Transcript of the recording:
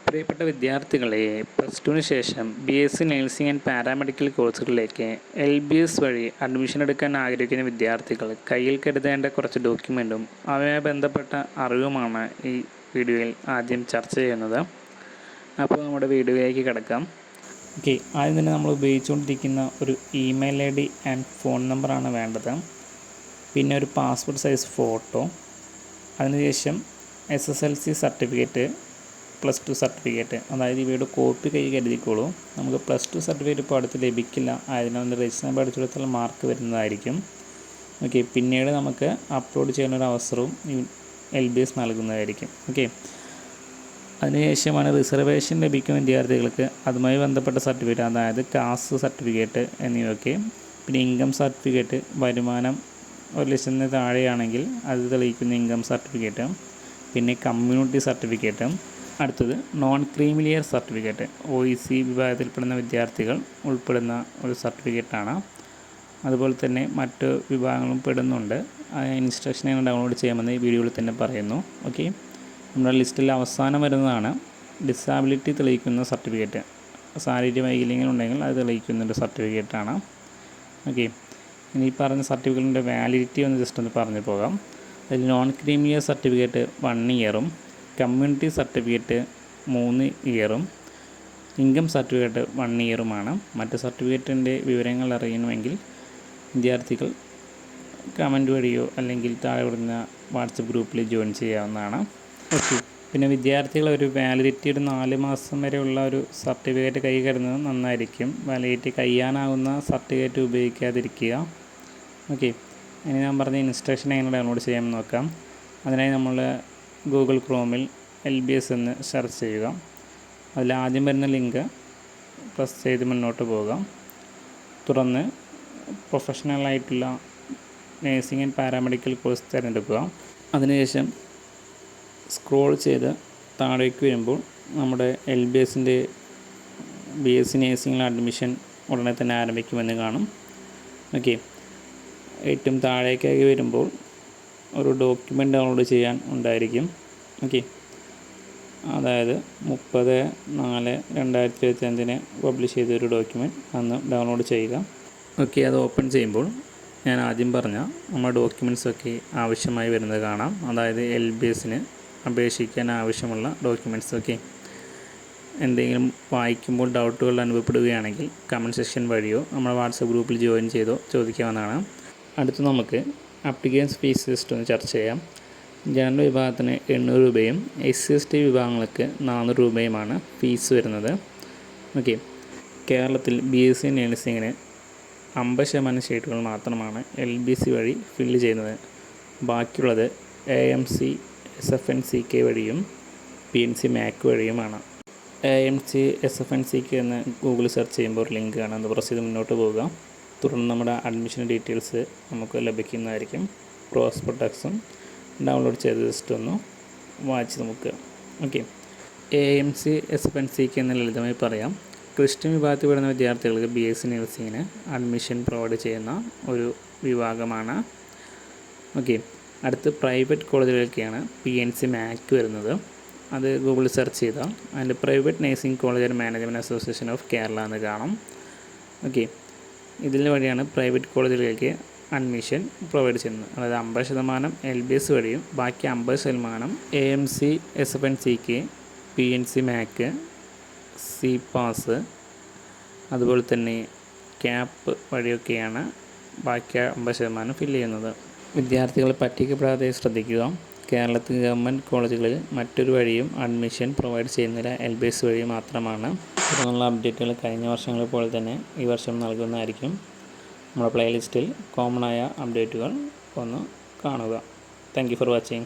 പ്രിയപ്പെട്ട വിദ്യാർത്ഥികളെ, പ്ലസ് ടുവിന് ശേഷം BSc നഴ്സിംഗ് ആൻഡ് പാരാമെഡിക്കൽ കോഴ്സുകളിലേക്ക് LBS വഴി അഡ്മിഷൻ എടുക്കാൻ ആഗ്രഹിക്കുന്ന വിദ്യാർത്ഥികൾ കയ്യിൽ കരുതേണ്ട കുറച്ച് ഡോക്യുമെൻറ്റും അവയുമായി ബന്ധപ്പെട്ട അറിവുമാണ് ഈ വീഡിയോയിൽ ആദ്യം ചർച്ച ചെയ്യുന്നത്. അപ്പോൾ നമ്മുടെ വീഡിയോയിലേക്ക് കിടക്കാം. ആദ്യം തന്നെ നമ്മൾ ഉപയോഗിച്ചുകൊണ്ടിരിക്കുന്ന ഒരു ഇമെയിൽ ID ആൻഡ് ഫോൺ നമ്പറാണ് വേണ്ടത്. പിന്നെ ഒരു പാസ്പോർട്ട് സൈസ് ഫോട്ടോ, അതിനുശേഷം SSLC certificate, plus two certificate, അതായത് ഇവയുടെ കോപ്പി കൈ കരുതിക്കോളൂ. നമുക്ക് പ്ലസ് ടു സർട്ടിഫിക്കറ്റ് ഇപ്പോൾ അടുത്ത് ലഭിക്കില്ല, ആയതിനാൽ രജിസ്റ്റർ നമ്പർ അടിച്ചു കൊടുത്താൽ മാർക്ക് വരുന്നതായിരിക്കും. പിന്നീട് നമുക്ക് അപ്ലോഡ് ചെയ്യാനൊരു അവസരവും LBS നൽകുന്നതായിരിക്കും. അതിനുശേഷമാണ് റിസർവേഷൻ ലഭിക്കുന്ന വിദ്യാർത്ഥികൾക്ക് അതുമായി ബന്ധപ്പെട്ട സർട്ടിഫിക്കറ്റ്, അതായത് കാസ്റ്റ് സർട്ടിഫിക്കറ്റ് എന്നിവയൊക്കെ. പിന്നെ ഇൻകം സർട്ടിഫിക്കറ്റ്, വരുമാനം 1,00,000 താഴെയാണെങ്കിൽ അത് തെളിയിക്കുന്ന ഇൻകം സർട്ടിഫിക്കറ്റ്. പിന്നെ കമ്മ്യൂണിറ്റി സർട്ടിഫിക്കറ്റ്. അടുത്തത് നോൺ ക്രീമിലിയർ സർട്ടിഫിക്കറ്റ്, OEC വിഭാഗത്തിൽപ്പെടുന്ന വിദ്യാർത്ഥികൾ ഉൾപ്പെടുന്ന ഒരു സർട്ടിഫിക്കറ്റാണ്. അതുപോലെ തന്നെ മറ്റ് വിഭാഗങ്ങളും പെടുന്നുണ്ട്. ഇൻസ്ട്രക്ഷൻ എങ്ങനെ ഡൗൺലോഡ് ചെയ്യാമെന്ന് ഈ വീഡിയോയിൽ തന്നെ പറയുന്നു. നമ്മുടെ ലിസ്റ്റിൽ അവസാനം വരുന്നതാണ് ഡിസാബിലിറ്റി തെളിയിക്കുന്ന സർട്ടിഫിക്കറ്റ്. ശാരീരിക വൈകല്യങ്ങൾ ഉണ്ടെങ്കിൽ അത് തെളിയിക്കുന്നൊരു സർട്ടിഫിക്കറ്റാണ്. ഇനി പറഞ്ഞ സർട്ടിഫിക്കറ്റിൻ്റെ വാലിഡിറ്റി ഒന്ന് ജസ്റ്റ് ഒന്ന് പറഞ്ഞു പോകാം. അതിൽ നോൺ ക്രീമിലിയർ സർട്ടിഫിക്കറ്റ് 1 ഇയറും, കമ്മ്യൂണിറ്റി സർട്ടിഫിക്കറ്റ് 3 ഇയറും, ഇൻകം സർട്ടിഫിക്കറ്റ് 1 ഇയറുമാണ്. മറ്റ് സർട്ടിഫിക്കറ്റിൻ്റെ വിവരങ്ങൾ അറിയണമെങ്കിൽ വിദ്യാർത്ഥികൾ കമൻറ്റ് വഴിയോ അല്ലെങ്കിൽ താഴെ കൊടുക്കുന്ന വാട്സപ്പ് ഗ്രൂപ്പിൽ ജോയിൻ ചെയ്യാവുന്നതാണ്. പിന്നെ വിദ്യാർത്ഥികൾ ഒരു വാലിഡിറ്റി ഒരു 4 മാസം വരെയുള്ള ഒരു സർട്ടിഫിക്കറ്റ് കൈ കരുതുന്നത് നന്നായിരിക്കും. വാലിഡിറ്റി കഴിയാനാകുന്ന സർട്ടിഫിക്കറ്റ് ഉപയോഗിക്കാതിരിക്കുക. ഇനി ഞാൻ പറഞ്ഞ ഇൻസ്ട്രക്ഷൻ എങ്ങനെ ഡൗൺലോഡ് ചെയ്യാമെന്ന് നോക്കാം. അതിനായി നമ്മൾ ഗൂഗിൾ ക്രോമിൽ LBS എന്ന് സെർച്ച് ചെയ്യുക. അതിൽ ആദ്യം വരുന്ന ലിങ്ക് പ്രസ് ചെയ്ത് മുന്നോട്ട് പോകാം. തുറന്ന് പ്രൊഫഷണലായിട്ടുള്ള നേഴ്സിംഗ് ആൻഡ് പാരാമെഡിക്കൽ കോഴ്സ് തിരഞ്ഞെടുക്കുക. അതിനുശേഷം സ്ക്രോൾ ചെയ്ത് താഴേക്ക് വരുമ്പോൾ നമ്മുടെ LBSൻ്റെ BSc നേഴ്സിംഗിൽ അഡ്മിഷൻ ഉടനെ തന്നെ ആരംഭിക്കുമെന്ന് കാണും. ഏറ്റവും താഴേക്കായി വരുമ്പോൾ ഒരു ഡോക്യുമെൻ്റ് ഡൗൺലോഡ് ചെയ്യാൻ ഉണ്ടായിരിക്കും. അതായത് 30/4/2025 പബ്ലിഷ് ചെയ്തൊരു ഡോക്യുമെൻറ്റ് അന്ന് ഡൗൺലോഡ് ചെയ്യുക. അത് ഓപ്പൺ ചെയ്യുമ്പോൾ ഞാൻ ആദ്യം പറഞ്ഞ നമ്മുടെ ഡോക്യുമെൻറ്റ്സൊക്കെ ആവശ്യമായി വരുന്നത് കാണാം. അതായത് LBSന് അപേക്ഷിക്കാൻ ആവശ്യമുള്ള ഡോക്യുമെൻറ്റ്സ്. എന്തെങ്കിലും വായിക്കുമ്പോൾ ഡൗട്ടുകൾ അനുഭവപ്പെടുകയാണെങ്കിൽ കമൻറ്റ് സെക്ഷൻ വഴിയോ നമ്മുടെ വാട്സപ്പ് ഗ്രൂപ്പിൽ ജോയിൻ ചെയ്തോ ചോദിക്കാവുന്നതാണ്. അടുത്ത് നമുക്ക് ആപ്ലിക്കേഷൻ ഫീസ് ജസ്റ്റ് ഒന്ന് ചർച്ച ചെയ്യാം. ജനറൽ വിഭാഗത്തിന് 800 രൂപയും SC/ST വിഭാഗങ്ങൾക്ക് 400 രൂപയുമാണ് ഫീസ് വരുന്നത്. കേരളത്തിൽ BSc നഴ്സിംഗിന് 50% സീറ്റുകൾ മാത്രമാണ് LBC വഴി ഫില്ല് ചെയ്യുന്നത്. ബാക്കിയുള്ളത് AMC SFNCK വഴിയും PNC MAC വഴിയുമാണ്. AMC SFNCK എന്ന് ഗൂഗിൾ സെർച്ച് ചെയ്യുമ്പോൾ ഒരു ലിങ്ക് ആണ്, അത് പ്രസ് ചെയ്ത് മുന്നോട്ട് പോവുക. തുടർന്ന് നമ്മുടെ അഡ്മിഷൻ ഡീറ്റെയിൽസ് നമുക്ക് ലഭിക്കുന്നതായിരിക്കും. പ്രോസ്പെക്ടസും ഡൗൺലോഡ് ചെയ്ത് ജസ്റ്റ് ഒന്ന് വായിച്ച് നോക്കുക. AMC SFNCK എന്ന് ലളിതമായി പറയാം. ക്രിസ്ത്യൻ വിഭാഗത്തിൽ വരുന്ന വിദ്യാർത്ഥികൾക്ക് BSc നഴ്സിംഗിന് അഡ്മിഷൻ പ്രൊവൈഡ് ചെയ്യുന്ന ഒരു വിഭാഗമാണ്. അടുത്ത് പ്രൈവറ്റ് കോളേജുകളിലേക്കാണ് PNC MAC വരുന്നത്. അത് ഗൂഗിളിൽ സെർച്ച് ചെയ്താൽ അതിൻ്റെ private nursing college and management association of Kerala എന്ന് കാണും. ഇതിന് വഴിയാണ് പ്രൈവറ്റ് കോളേജുകളിലേക്ക് അഡ്മിഷൻ പ്രൊവൈഡ് ചെയ്യുന്നത്. അതായത് 50% LBS വഴിയും ബാക്കി 50% AMC SFNCK, PNC MAC, CPAS അതുപോലെ തന്നെ CAP വഴിയൊക്കെയാണ് ബാക്കി 50% ഫില്ല് ചെയ്യുന്നത്. വിദ്യാർത്ഥികൾ പറ്റിക്കപ്പെടാതെ ശ്രദ്ധിക്കുക. കേരളത്തിൽ ഗവൺമെൻറ് കോളേജുകളിൽ മറ്റൊരു വഴിയും അഡ്മിഷൻ പ്രൊവൈഡ് ചെയ്യുന്നില്ല, LBS വഴി മാത്രമാണ്. തുടർന്നുള്ള അപ്ഡേറ്റുകൾ കഴിഞ്ഞ വർഷങ്ങളെ പോലെ തന്നെ ഈ വർഷം നൽകുന്നതായിരിക്കും. നമ്മുടെ പ്ലേലിസ്റ്റിൽ കോമണായ അപ്ഡേറ്റുകൾ ഒന്ന് കാണുക. Thank you for watching.